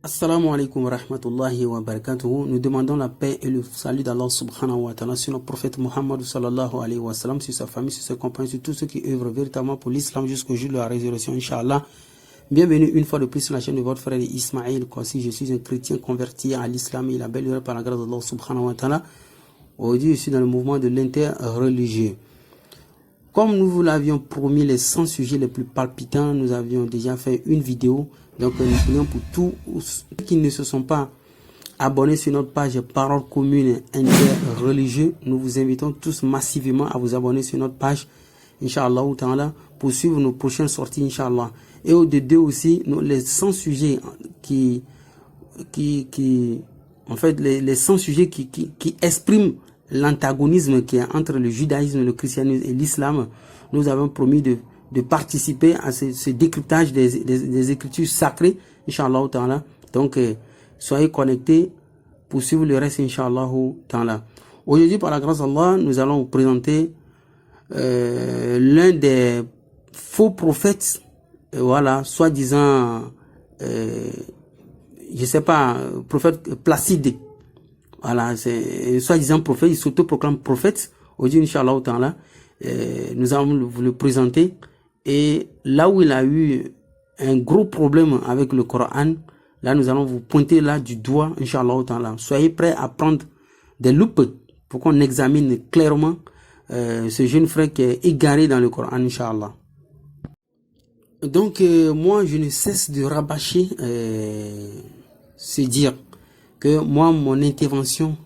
Assalamu alaikum wa rahmatullahi wa barakatuhu. Nous demandons la paix et le salut d'Allah subhanahu wa ta'ala sur notre prophète Muhammad sallallahu alayhi wa sallam, sur sa famille, sur ses compagnons, sur tous ceux qui œuvrent véritablement pour l'islam jusqu'au jour de la résurrection, Inch'Allah. Bienvenue une fois de plus sur la chaîne de votre frère Ismaël Kwasi. Je suis un chrétien converti à l'islam et la belle heure par la grâce d'Allah subhanahu wa ta'ala. Aujourd'hui, je suis dans le mouvement de l'interreligieux. Comme nous vous l'avions promis, les 100 sujets les plus palpitants, nous avions déjà fait une vidéo. Donc nous prions pour tous ceux qui ne se sont pas abonnés sur notre page Parole Commune Interreligieux. Nous vous invitons tous massivement à vous abonner sur notre page, Inch'Allah, pour suivre nos prochaines sorties, Inch'Allah. Et au-delà aussi, les 100 sujets en fait, les 100 sujets qui expriment l'antagonisme qui est entre le judaïsme, le christianisme et l'islam, nous avons promis de participer à ce décryptage des écritures sacrées, Inch'Allah ta'ala. Donc, soyez connectés pour suivre le reste, Inch'Allah ta'ala. Aujourd'hui, par la grâce d'Allah, nous allons vous présenter l'un des faux prophètes, voilà, soi-disant, je sais pas, prophète Placide. Voilà, c'est soi-disant prophète, il s'auto-proclame prophète. Aujourd'hui, Inch'Allah ta'ala, nous allons vous le présenter. Et là où il a eu un gros problème avec le Coran, là nous allons vous pointer là du doigt, Inch'Allah ta'ala. Soyez prêts à prendre des loupes pour qu'on examine clairement ce jeune frère qui est égaré dans le Coran, Inch'Allah. Donc moi je ne cesse de rabâcher se dire que moi mon intervention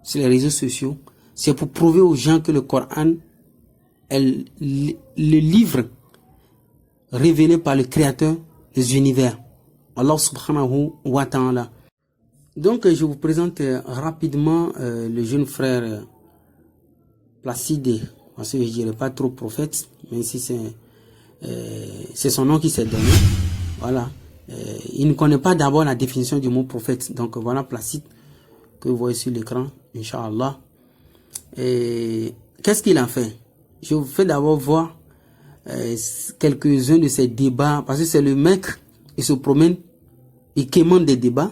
sur les réseaux sociaux, c'est pour prouver aux gens que le Coran est le livre révélé par le créateur des univers, Allah subhanahu wa ta'ala. Donc je vous présente rapidement le jeune frère Placide, parce que je ne dirais pas trop prophète, mais si c'est son nom qui s'est donné. Voilà. Il ne connaît pas d'abord la définition du mot prophète. Donc voilà Placide que vous voyez sur l'écran, Inch'Allah. Et qu'est-ce qu'il a fait? Je vous fais d'abord voir quelques-uns de ces débats, parce que c'est le mec, il se promène, il quémande des débats,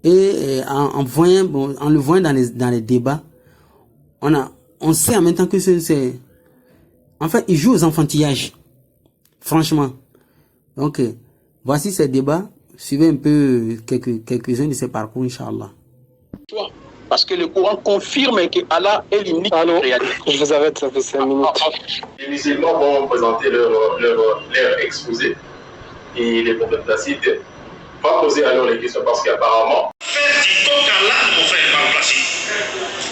et en le voyant dans les débats, on sait en même temps que c'est en fait, il joue aux enfantillages, franchement. Donc, voici ces débats, suivez un peu quelques-uns de ces parcours, Inch'Allah. Parce que le Coran confirme que Allah est l'unique créateur. Je vous arrête, ça fait 5 minutes. Les musulmans vont présenter leur exposé et les prophètes Placide vont poser alors les questions parce qu'apparemment... Faire du coq à l'âne, mon frère, pas Placide.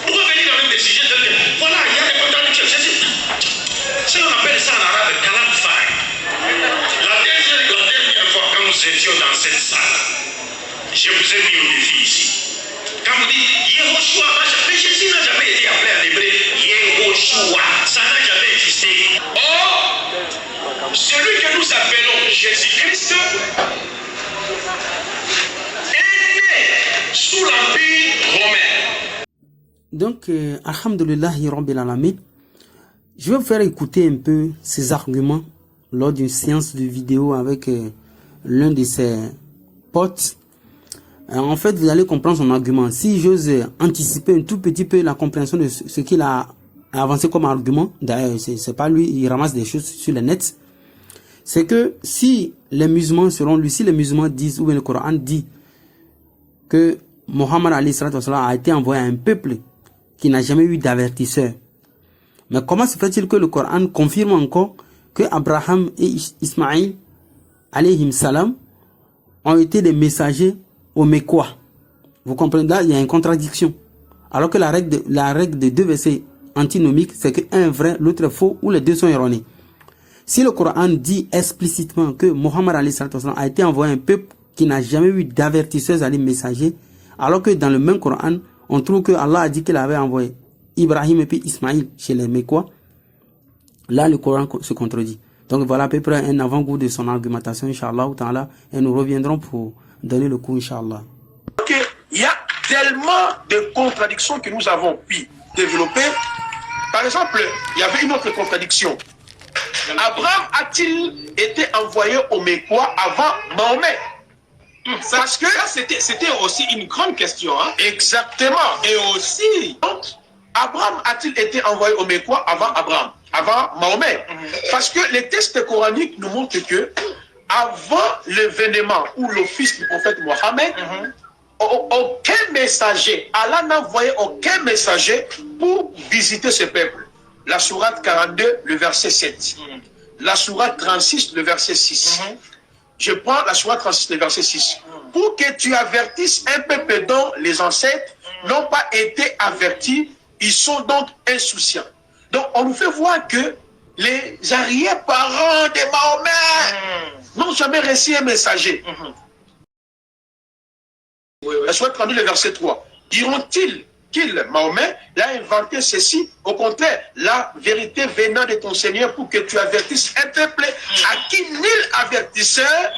Pourquoi venir avec des sujets de... Voilà, il y a des contradictions. C'est qu'on appelle ça en arabe kalam fari. La dernière fois quand nous étions dans cette salle, je vous ai mis au défi ici. Quand vous dites Yehoshua, mais Jésus n'a jamais été appelé en hébreu Yehoshua, ça n'a jamais existé. Or, celui que nous appelons Jésus-Christ est né sous l'empire romain. Donc, alhamdoulillahi rabbil alamin, je vais vous faire écouter un peu ces arguments lors d'une séance de vidéo avec l'un de ses potes. En fait, vous allez comprendre son argument. Si j'ose anticiper un tout petit peu la compréhension de ce qu'il a avancé comme argument, d'ailleurs, c'est pas lui, il ramasse des choses sur le net, c'est que si les musulmans, selon lui, si les musulmans disent, ou bien le Coran dit que Mohammed a été envoyé à un peuple qui n'a jamais eu d'avertisseur, mais comment se fait-il que le Coran confirme encore que Abraham et Ismaïl, alayhim salam, ont été des messagers au Mekwa? Vous comprenez, là il y a une contradiction, alors que la règle de deux versets antinomiques, c'est que un est vrai, l'autre est faux, ou les deux sont erronés. Si le Coran dit explicitement que Mohammed a été envoyé à un peuple qui n'a jamais eu d'avertisseurs, à des messagers, alors que dans le même Coran on trouve que Allah a dit qu'il avait envoyé Ibrahim et puis Ismaïl chez les Mekwa, là le Coran se contredit. Donc voilà à peu près un avant-goût de son argumentation, Inch'Allah ta'ala, et nous reviendrons pour donner le coup, Inch'Allah. Il y a tellement de contradictions que nous avons pu développer. Par exemple, il y avait une autre contradiction. Abraham a-t-il été envoyé au Mekwa avant Mahomet? Parce que c'était aussi une grande question. Hein? Exactement. Et aussi, Abraham a-t-il été envoyé au Mecquois avant Abraham, avant Mahomet? Parce que les textes coraniques nous montrent que avant l'événement ou l'office du prophète Mohammed, aucun messager, Allah n'a envoyé aucun messager pour visiter ce peuple. La sourate 42, le verset 7. La sourate 36, le verset 6. Je prends la sourate 36, le verset 6. Pour que tu avertisses un peuple dont les ancêtres n'ont pas été avertis, ils sont donc insouciants. Donc on nous fait voir que les arrière-parents de Mahomet n'ont jamais reçu un messager. La sourate 32, le verset 3. Diront-ils qu'il, Mahomet, l'a inventé ceci? Au contraire, la vérité venant de ton Seigneur pour que tu avertisses un peuple à qui nul avertisseur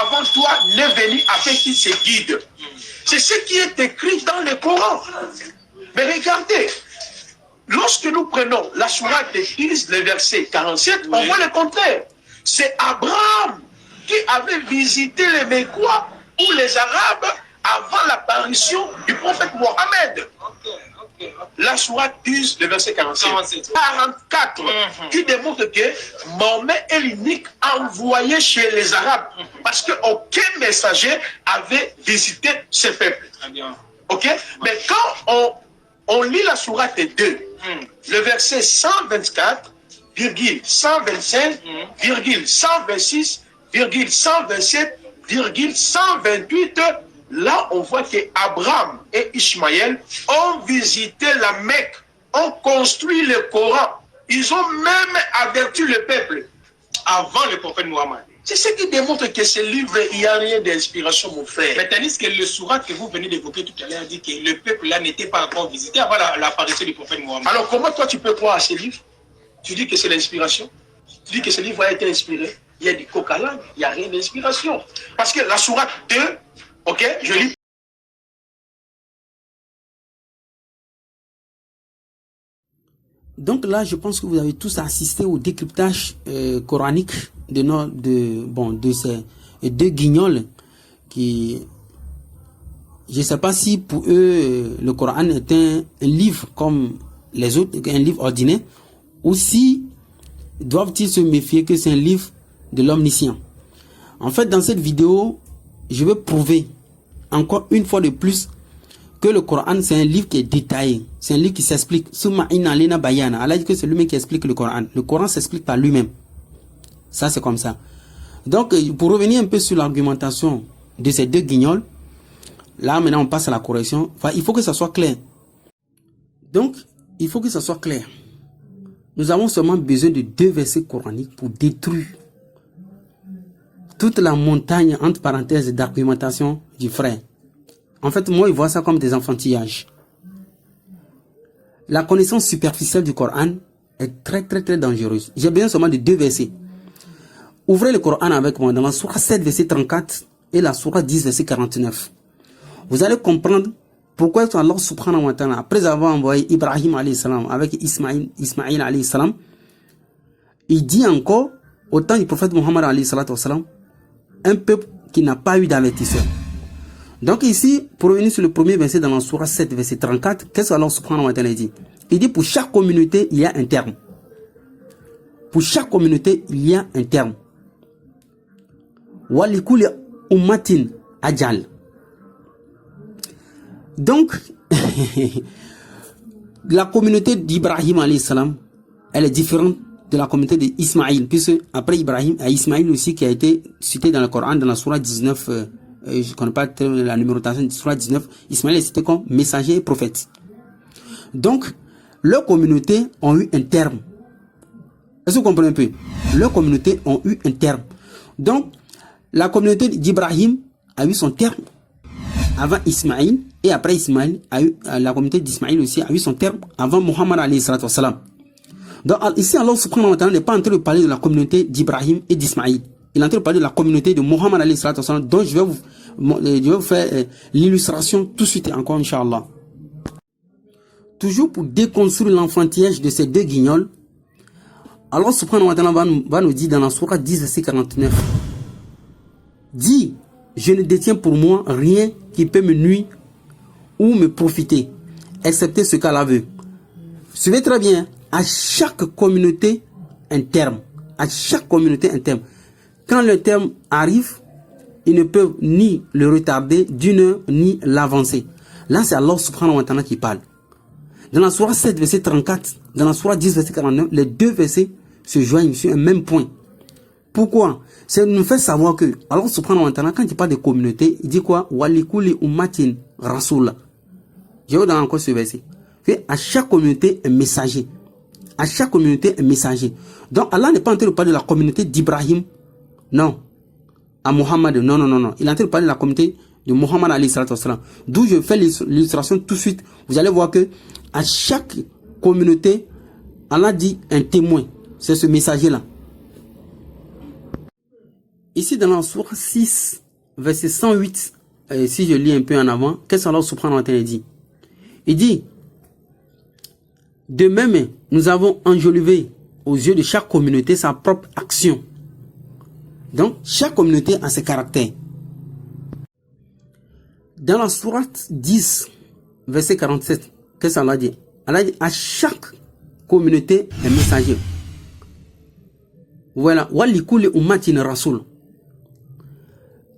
avant toi n'est venu afin qu'il se guide. C'est ce qui est écrit dans le Coran. Mais regardez, lorsque nous prenons la sourate de 10, le verset 47, on voit le contraire. C'est Abraham qui avait visité les Mecquois ou les Arabes avant l'apparition du prophète Mohammed. La sourate 10, le verset 47. 44, qui démontre que Mahomet est l'unique envoyé chez les Arabes, parce qu'aucun messager avait visité ce peuple. Ok? Mais quand on lit la sourate 2, le verset 124, 125, 126, 127, 128, là, on voit qu'Abraham et Ishmaël ont visité la Mecque, ont construit le Coran. Ils ont même averti le peuple avant le prophète Mohammed. C'est ce qui démontre que ce livre, il n'y a rien d'inspiration, mon frère. Mais tandis que le sourate que vous venez d'évoquer tout à l'heure dit que le peuple-là n'était pas encore visité avant l'apparition du prophète Mohammed. Alors, comment toi tu peux croire à ce livre? Tu dis que c'est l'inspiration? Tu dis que ce livre a été inspiré? Il y a du coq à l'âne, il n'y a rien d'inspiration. Parce que la sourate 2, ok, je lis. Donc là, je pense que vous avez tous assisté au décryptage coranique de ces deux guignols qui, je ne sais pas si pour eux le Coran est un livre comme les autres, un livre ordinaire, ou si doivent-ils se méfier que c'est un livre de l'omniscient. En fait, dans cette vidéo, je vais prouver encore une fois de plus que le Coran, c'est un livre qui est détaillé. C'est un livre qui s'explique. Allah dit que c'est lui-même qui explique le Coran. Le Coran s'explique par lui-même. Ça, c'est comme ça. Donc, pour revenir un peu sur l'argumentation de ces deux guignols, là, maintenant, on passe à la correction. Enfin, il faut que ça soit clair. Donc, il faut que ça soit clair. Nous avons seulement besoin de 2 versets coraniques pour détruire toute la montagne, entre parenthèses, d'argumentation du frère. En fait, moi, il voit ça comme des enfantillages. La connaissance superficielle du Coran est très, très, très dangereuse. J'ai besoin seulement de 2 versets. Ouvrez le Coran avec moi dans la sourate 7, verset 34 et la sourate 10, verset 49. Vous allez comprendre pourquoi Allah subhanahu wa ta'ala, après avoir envoyé Ibrahim alayhi salam avec Ismaïl alayhi salam, il dit encore, au temps du prophète Mohammed alayhi salam, un peuple qui n'a pas eu d'avertisseur. Donc ici, pour revenir sur le premier verset dans la sourate 7, verset 34, qu'est-ce qu'Allah subhanahu wa ta'ala dit? Il dit, pour chaque communauté, il y a un terme. Pour chaque communauté, il y a un terme. Walikuli ummatin ajal. Donc, la communauté d'Ibrahim alayhi salam, elle est différente de la communauté d'Ismaïl, puisque après Ibrahim, il y a Ismaïl aussi qui a été cité dans le Coran, dans la sourate 19, je ne connais pas la numérotation de sourate 19, Ismaïl est cité comme messager et prophète. Donc, leurs communautés ont eu un terme. Est-ce que vous comprenez un peu? Leurs communautés ont eu un terme. Donc, la communauté d'Ibrahim a eu son terme avant Ismaïl, et après Ismaïl, la communauté d'Ismaïl aussi a eu son terme avant Muhammad alayhi salatu wassalam. Donc ici, Allah subhanahu wa ta'ala n'est pas en train de parler de la communauté d'Ibrahim et d'Ismaïl. Il est en train de parler de la communauté de Muhammad alayhi salatu wassalam, dont je vais vous faire l'illustration tout de suite encore, Inch'Allah. Toujours pour déconstruire l'enfantillage de ces deux guignols, Allah subhanahu wa ta'ala va nous dire dans la sourate 10, verset 49, dit je ne détiens pour moi rien qui peut me nuire ou me profiter, excepté ce qu'Allah veut. Suivez très bien, à chaque communauté, un terme. À chaque communauté, un terme. Quand le terme arrive, ils ne peuvent ni le retarder d'une heure, ni l'avancer. Là, c'est Allah subhanahu wa ta'ala qui parle. Dans la sourate 7, verset 34, dans la sourate 10, verset 49, les deux versets se joignent sur un même point. Pourquoi? C'est nous faire savoir que Allah subhanahu wa ta'ala, quand il parle de communauté, il dit quoi? Walikuli ummatin rasoula. Je vais dans encore ce verset. À chaque communauté, un messager. À chaque communauté, un messager. Donc Allah n'est pas en train de parler de la communauté d'Ibrahim. Non. À Mohammed. Non, non, non, non. Il est en train de parler de la communauté de Mohammed alayhi salatu wassalam. D'où je fais l'illustration tout de suite. Vous allez voir que à chaque communauté, Allah dit un témoin. C'est ce messager-là. Ici dans la sourate 6, verset 108, si je lis un peu en avant, qu'est-ce qu'Allah subhanahu wa ta'ala dit? Il dit, de même, nous avons enjolivé aux yeux de chaque communauté sa propre action. Donc, chaque communauté a ses caractères. Dans la sourate 10, verset 47, qu'est-ce qu'Allah dit? Allah dit, à chaque communauté, un messager. Voilà. Walikuli ummatin rasoul.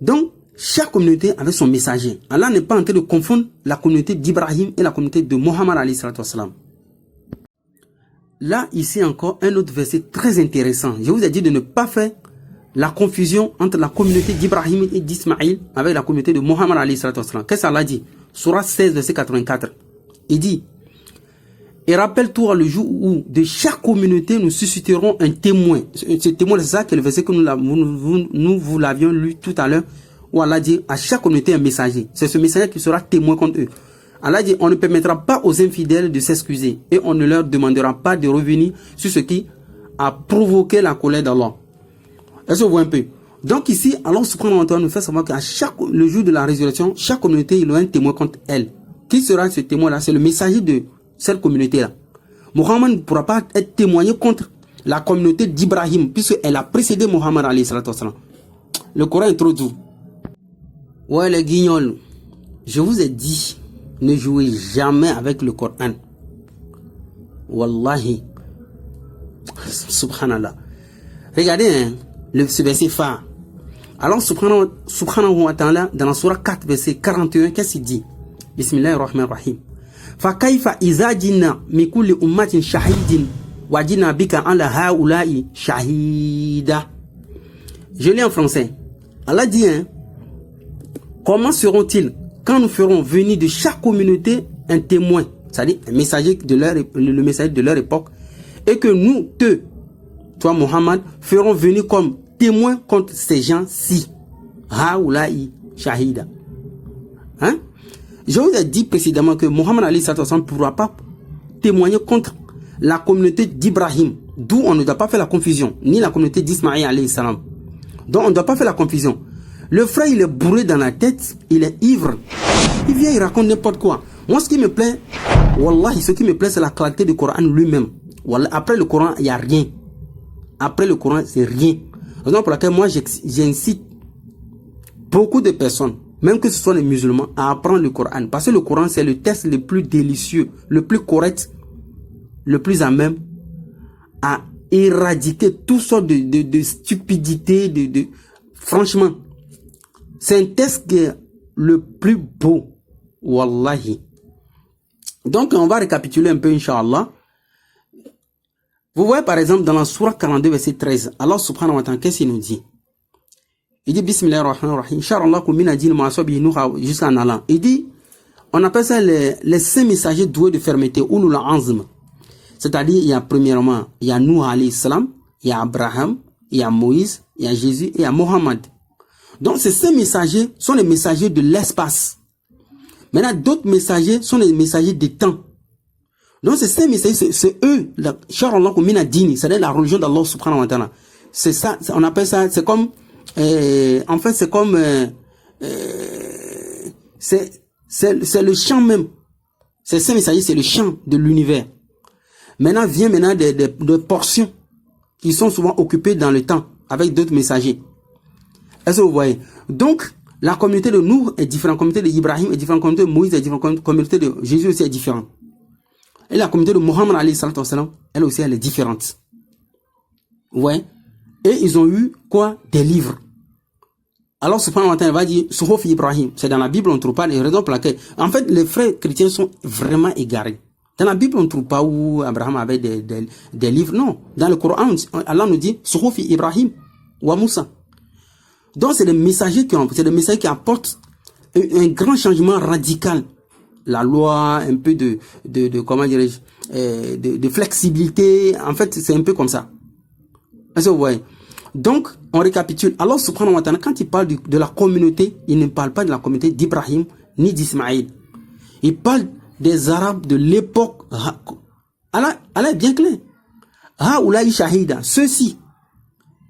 Donc, chaque communauté avait son messager. Allah n'est pas en train de confondre la communauté d'Ibrahim et la communauté de Mohammed alayhi salatu wassalam. Là, ici encore, un autre verset très intéressant. Je vous ai dit de ne pas faire la confusion entre la communauté d'Ibrahim et d'Ismaïl avec la communauté de Mohammed alayhi salatu wassalam. Qu'est-ce qu'Allah dit? Sourate 16, verset 84. Il dit, et rappelle-toi le jour où de chaque communauté nous susciterons un témoin. Ce témoin, c'est ça que le verset que nous vous l'avions lu tout à l'heure, où Allah dit à chaque communauté un messager. C'est ce messager qui sera témoin contre eux. Allah dit, on ne permettra pas aux infidèles de s'excuser et on ne leur demandera pas de revenir sur ce qui a provoqué la colère d'Allah. Est-ce que vous voyez un peu? Donc ici, Allah subhanahu wa ta'ala nous fait savoir qu'à le jour de la résurrection, chaque communauté, il aura un témoin contre elle. Qui sera ce témoin-là? C'est le messager de cette communauté-là. Mohammed ne pourra pas être témoigné contre la communauté d'Ibrahim, puisqu'elle a précédé Mohammed alayhi salatu wassalam. Le Coran est trop doux. Ouais, les guignols, je vous ai dit, ne jouez jamais avec le Coran. Wallahi. Subhanallah. Regardez, hein, ce verset phare. Alors, subhanahu wa ta'ala, dans la surah 4, verset 41, qu'est-ce qu'il dit? Bismillahirrahmanirrahim. فَكَيْفَ إِذَا جِنَّا مِنْ كُلِّ أُمَّةٍ شَهِيدٍ وَجِنَّا بِكَ عَلَى هَؤُلَاءِ شَهِيدًا. Je lis en français. Allah dit, hein, comment seront-ils quand nous ferons venir de chaque communauté un témoin, c'est-à-dire un messager de le messager de leur époque, et que nous, toi Mohammed, ferons venir comme témoins contre ces gens-ci. Haoulaï shahida. Hein? Je vous ai dit précédemment que Mohammed alayhi salatu wassalam ne pourra pas témoigner contre la communauté d'Ibrahim, d'où on ne doit pas faire la confusion, ni la communauté d'Ismaïl alayhi salam. Donc on ne doit pas faire la confusion. Le frère, il est bourré dans la tête, il est ivre. Il vient, il raconte n'importe quoi. Moi, ce qui me plaît, wallahi, ce qui me plaît, c'est la clarté du Coran lui-même. Wallah, après le Coran, il n'y a rien. Après le Coran, c'est rien. Raison pour laquelle moi, j'incite beaucoup de personnes, même que ce soit les musulmans, à apprendre le Coran. Parce que le Coran, c'est le texte le plus délicieux, le plus correct, le plus à même à éradiquer toutes sortes de stupidité, franchement. C'est un texte qui est le plus beau. Wallahi. Donc, on va récapituler un peu, Inch'Allah. Vous voyez, par exemple, dans la sourate 42, verset 13, Allah subhanahu wa ta'ala, qu'est-ce qu'il nous dit? Il dit, Bismillahirrahmanirrahim, Inch'Allah, kumina din ma'asobi nuha, jusqu'à en allant. Il dit, on appelle ça les 5 messagers doués de fermeté, ou nous la anzm. C'est-à-dire, il y a premièrement, il y a Nuh alayhi salam, il y a Abraham, il y a Moïse, il y a Jésus et il y a Mohammed. Donc, ces 5 messagers sont les messagers de l'espace. Maintenant, d'autres messagers sont les messagers des temps. Donc, ces 5 messagers, c'est eux, c'est-à-dire la religion d'Allah subhanahu wa ta'ala. C'est ça, on appelle ça, c'est comme, en fait, c'est comme, c'est le champ même. Ces 5 messagers, c'est le champ de l'univers. Maintenant, vient des portions qui sont souvent occupées dans le temps avec d'autres messagers. Est-ce que vous voyez? Donc, La communauté de Nuh est différente, la communauté d'Ibrahim est différente, la communauté de Moïse est différente, la communauté de Jésus aussi est différente. Et la communauté de Mohammed alayhi salatu wassalam, elle aussi, elle est différente. Ouais. Et ils ont eu quoi? Des livres. Alors, subhanahu wa ta'ala va dire, Suhuf Ibrahim. C'est dans la Bible, on ne trouve pas les raisons pour lesquelles. En fait, les frères chrétiens sont vraiment égarés. Dans la Bible, on ne trouve pas où Abraham avait des livres. Non. Dans le Coran, Allah nous dit, Suhuf Ibrahim wa Moussa. Donc, c'est des messagers qui apportent un grand changement radical. La loi, un peu de comment dirais-je, de flexibilité. En fait, c'est un peu comme ça. Est-ce que vous voyez? Donc, on récapitule. Alors, subhanahu wa ta'ala, quand il parle de la communauté, il ne parle pas de la communauté d'Ibrahim ni d'Ismaïl. Il parle des Arabes de l'époque. Allah est bien clair. Haoulaï shahida. Ceux-ci,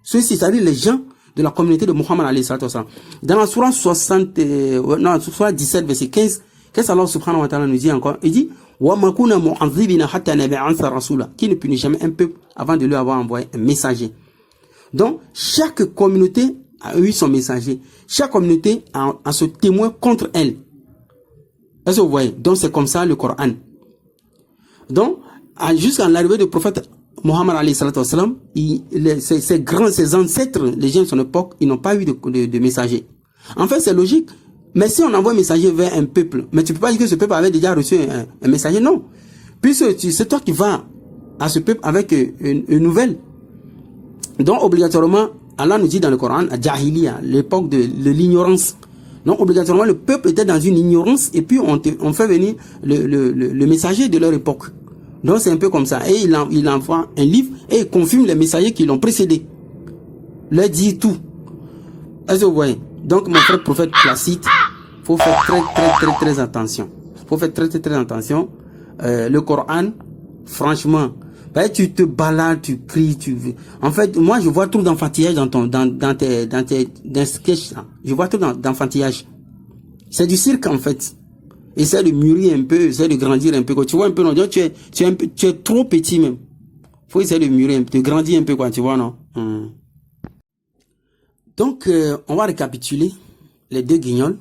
c'est-à-dire les gens de la communauté de Muhammad alayhi salatu wasalam. Dans la surah 17, verset 15, qu'est-ce qu'Allah subhanahu wa ta'ala nous dit encore? Il dit, wa makuna mu'adhibina hatta nabi'ansa rasula. Qui ne punit jamais un peuple avant de lui avoir envoyé un messager. Donc, chaque communauté a eu son messager. Chaque communauté a ce témoin contre elle. Est-ce que vous voyez? Donc, c'est comme ça le Coran. Donc, jusqu'à l'arrivée du prophète Mohammed alayhi salatu wasalam, ses ancêtres, les gens de son époque, ils n'ont pas eu de messager. En fait, c'est logique. Mais si on envoie un messager vers un peuple, mais tu peux pas dire que ce peuple avait déjà reçu un messager, non. Puisque c'est toi qui vas à ce peuple avec une nouvelle. Donc, obligatoirement, Allah nous dit dans le Coran, à Jahiliya, l'époque de l'ignorance. Donc, obligatoirement, le peuple était dans une ignorance et puis on fait venir le messager de leur époque. Donc, c'est un peu comme ça. Et il envoie un livre et il confirme les messagers qui l'ont précédé. Leur dit tout. Est-ce que vous voyez? Donc, mon frère prophète Placide, faut faire très attention. Faut faire très attention. Le Coran, franchement, tu te balades, tu cries, en fait, moi, je vois trop d'enfantillage dans tes sketchs, là. Je vois trop d'enfantillage. C'est du cirque, en fait. Essaie de mûrir un peu, essaie de grandir un peu, quoi. Tu vois un peu, non? Tu es trop petit, même. Faut essayer de mûrir un peu, de grandir un peu, quoi, tu vois, non? Donc, on va récapituler les deux guignols.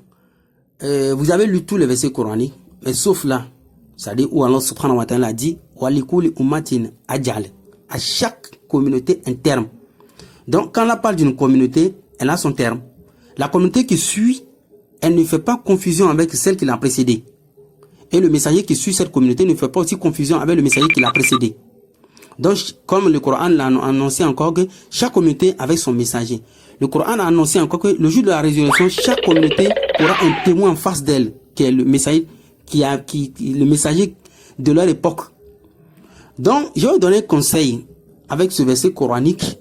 Vous avez lu tous les versets coraniques, mais sauf là, c'est-à-dire où Allah subhanahu wa ta'ala a dit, walikuli ummatin ajal, à chaque communauté un terme. Donc, quand on parle d'une communauté, elle a son terme. La communauté qui suit, elle ne fait pas confusion avec celle qui l'a précédée. Et le messager qui suit cette communauté ne fait pas aussi confusion avec le messager qui l'a précédé. Donc, comme le Coran l'a annoncé encore que chaque communauté avait son messager. Le Coran a annoncé encore que le jour de la résurrection, chaque communauté aura un témoin en face d'elle, qui est le messager, le messager de leur époque. Donc, je vais vous donner un conseil avec ce verset coranique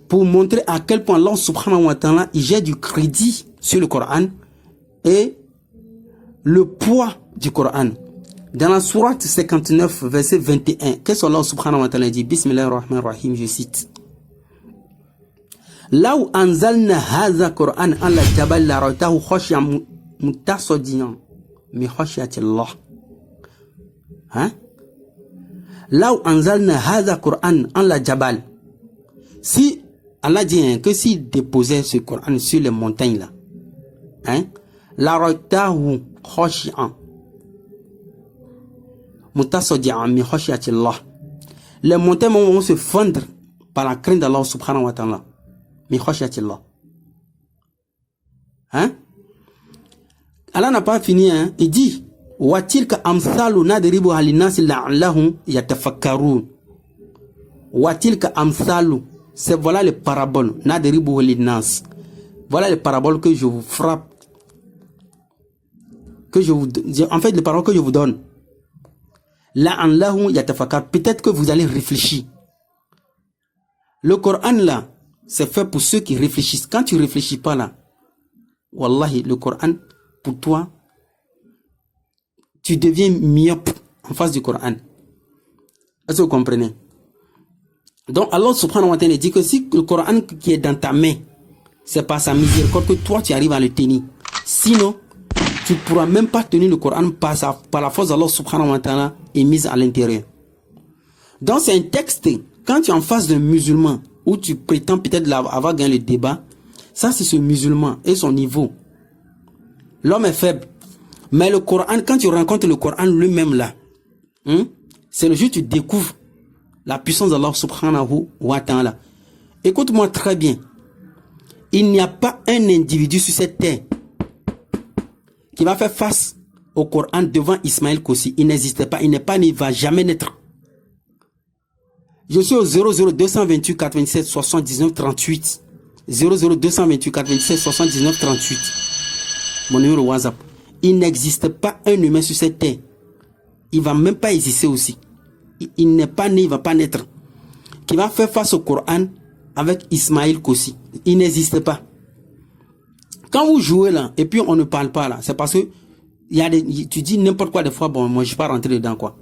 pour montrer à quel point Allah subhanahu wa ta'ala, il jette du crédit sur le Coran et le poids du Coran. Dans la sourate 59, verset 21, qu'est-ce que Allah subhanahu wa ta'ala dit? Bismillahirrahmanirrahim, je cite. Là où anzalna hadha Qur'an ala jabal la ra'aytahu khashi'an mutasadiyan min khashyati Allah. Hein? Là où anzalna hadha Qur'an ala jabal. Si Allah dit que s'il déposait ce Coran sur les montagnes là, hein? La ra'aytahu khashi'an mutasadiyan min khashyati Allah. Les montagnes vont se fondre par la crainte d'Allah subhanahu wa ta'ala. Mi khashiyatillah. Hein? Allah n'a pas fini, hein? Il dit wa tilka amsalu nadribu alinas la'allahum yatafakkarun. Wa tilka amsalu, c'est voilà les paraboles nadribu alinas. Voilà les paraboles que je vous frappe, en fait les paroles que je vous donne. La'allahum yatafakkar, peut-être que vous allez réfléchir. Le Coran là, c'est fait pour ceux qui réfléchissent. Quand tu réfléchis pas là, wallahi, le Coran, pour toi, tu deviens myope en face du Coran. Est-ce que vous comprenez? Donc, Allah subhanahu wa ta'ala dit que si le Coran qui est dans ta main, c'est par sa miséricorde que toi, tu arrives à le tenir. Sinon, tu ne pourras même pas tenir le Coran par la force d'Allah subhanahu wa ta'ala est mise à l'intérieur. Donc, c'est un texte, quand tu es en face d'un musulman, où tu prétends peut-être avoir gagné le débat, ça c'est ce musulman et son niveau. L'homme est faible. Mais le Coran, quand tu rencontres le Coran lui-même là, c'est le jour où tu découvres la puissance d'Allah subhanahu wa ta'ala. Écoute-moi très bien. Il n'y a pas un individu sur cette terre qui va faire face au Coran devant Ismaël Kossi. Il n'existe pas, il n'est pas, il ne va jamais naître. Je suis au 00228 97 79 38. 00228 97 79 38. Mon numéro WhatsApp. Il n'existe pas un humain sur cette terre. Il ne va même pas exister aussi. Il n'est pas né, il ne va pas naître. Qui va faire face au Coran avec Ismaël Kossi. Il n'existe pas. Quand vous jouez là, et puis on ne parle pas là, c'est parce que tu dis n'importe quoi des fois, bon, moi je ne vais pas rentrer dedans quoi.